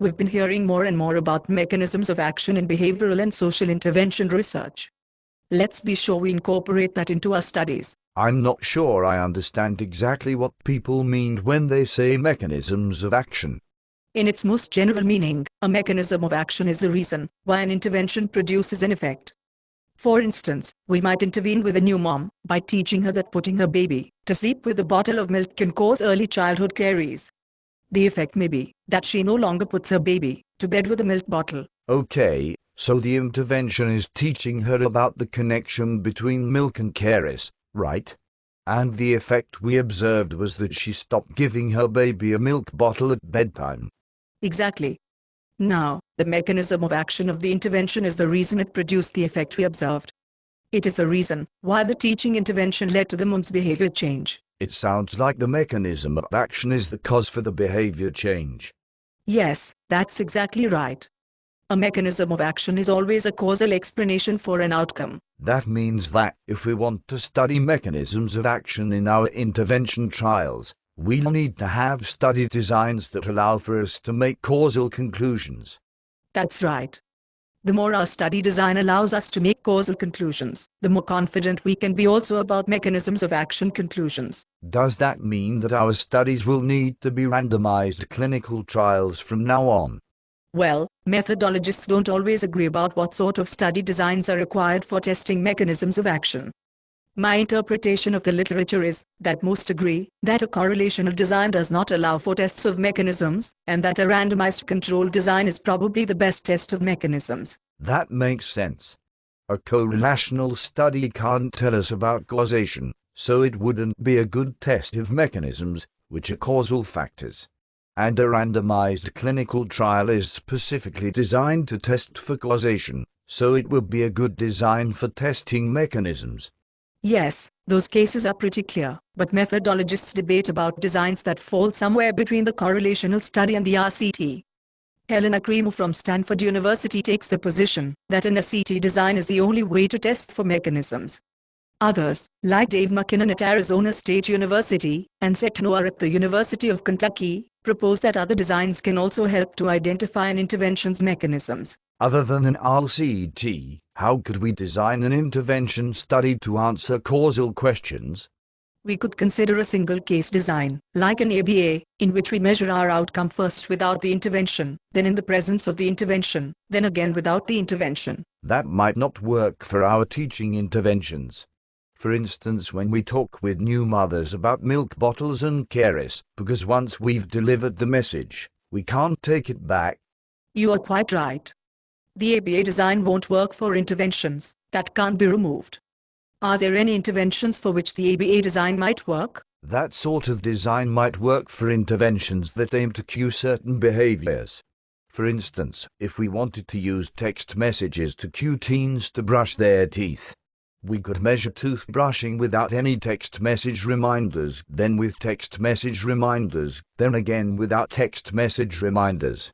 We've been hearing more and more about mechanisms of action in behavioral and social intervention research. Let's be sure we incorporate that into our studies. I'm not sure I understand exactly what people mean when they say mechanisms of action. In its most general meaning, a mechanism of action is the reason why an intervention produces an effect. For instance, we might intervene with a new mom by teaching her that putting her baby to sleep with a bottle of milk can cause early childhood caries. The effect may be that she no longer puts her baby to bed with a milk bottle. Okay, so the intervention is teaching her about the connection between milk and caries, right? And the effect we observed was that she stopped giving her baby a milk bottle at bedtime. Exactly. Now, the mechanism of action of the intervention is the reason it produced the effect we observed. It is the reason why the teaching intervention led to the mom's behavior change. It sounds like the mechanism of action is the cause for the behavior change. Yes, that's exactly right. A mechanism of action is always a causal explanation for an outcome. That means that if we want to study mechanisms of action in our intervention trials, we'll need to have study designs that allow for us to make causal conclusions. That's right. The more our study design allows us to make causal conclusions, the more confident we can be also about mechanisms of action conclusions. Does that mean that our studies will need to be randomized clinical trials from now on? Well, methodologists don't always agree about what sort of study designs are required for testing mechanisms of action. My interpretation of the literature is that most agree that a correlational design does not allow for tests of mechanisms, and that a randomized control design is probably the best test of mechanisms. That makes sense. A correlational study can't tell us about causation, so it wouldn't be a good test of mechanisms, which are causal factors. And a randomized clinical trial is specifically designed to test for causation, so it would be a good design for testing mechanisms. Yes, those cases are pretty clear, but methodologists debate about designs that fall somewhere between the correlational study and the RCT. Helena Cremo from Stanford University takes the position that an RCT design is the only way to test for mechanisms. Others, like Dave McKinnon at Arizona State University and Seth Noah at the University of Kentucky, propose that other designs can also help to identify an intervention's mechanisms. Other than an RCT, how could we design an intervention study to answer causal questions? We could consider a single case design, like an ABA, in which we measure our outcome first without the intervention, then in the presence of the intervention, then again without the intervention. That might not work for our teaching interventions. For instance, when we talk with new mothers about milk bottles and caries, because once we've delivered the message, we can't take it back. You are quite right. The ABA design won't work for interventions that can't be removed. Are there any interventions for which the ABA design might work? That sort of design might work for interventions that aim to cue certain behaviors. For instance, if we wanted to use text messages to cue teens to brush their teeth, we could measure toothbrushing without any text message reminders, then with text message reminders, then again without text message reminders.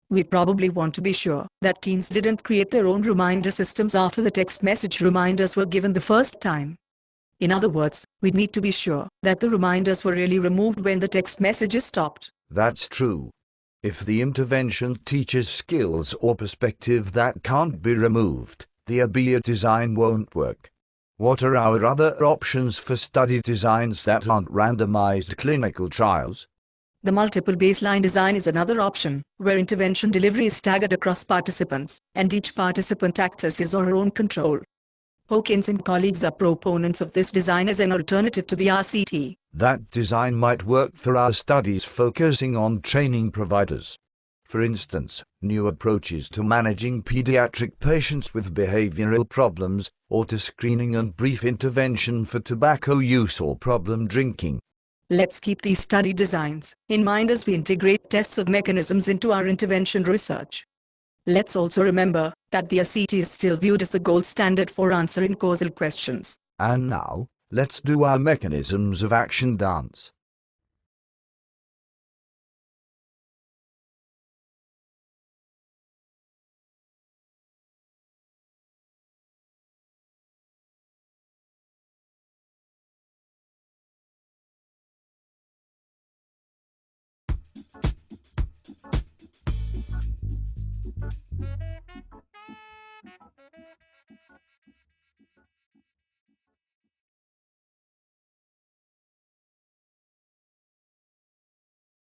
We probably want to be sure that teens didn't create their own reminder systems after the text message reminders were given the first time. In other words, we'd need to be sure that the reminders were really removed when the text messages stopped. That's true. If the intervention teaches skills or perspective that can't be removed, the ABA design won't work. What are our other options for study designs that aren't randomized clinical trials? The multiple baseline design is another option, where intervention delivery is staggered across participants, and each participant acts as his or her own control. Hawkins and colleagues are proponents of this design as an alternative to the RCT. That design might work for our studies focusing on training providers. For instance, new approaches to managing pediatric patients with behavioral problems, or to screening and brief intervention for tobacco use or problem drinking. Let's keep these study designs in mind as we integrate tests of mechanisms into our intervention research. Let's also remember that the RCT is still viewed as the gold standard for answering causal questions. And now, let's do our mechanisms of action dance.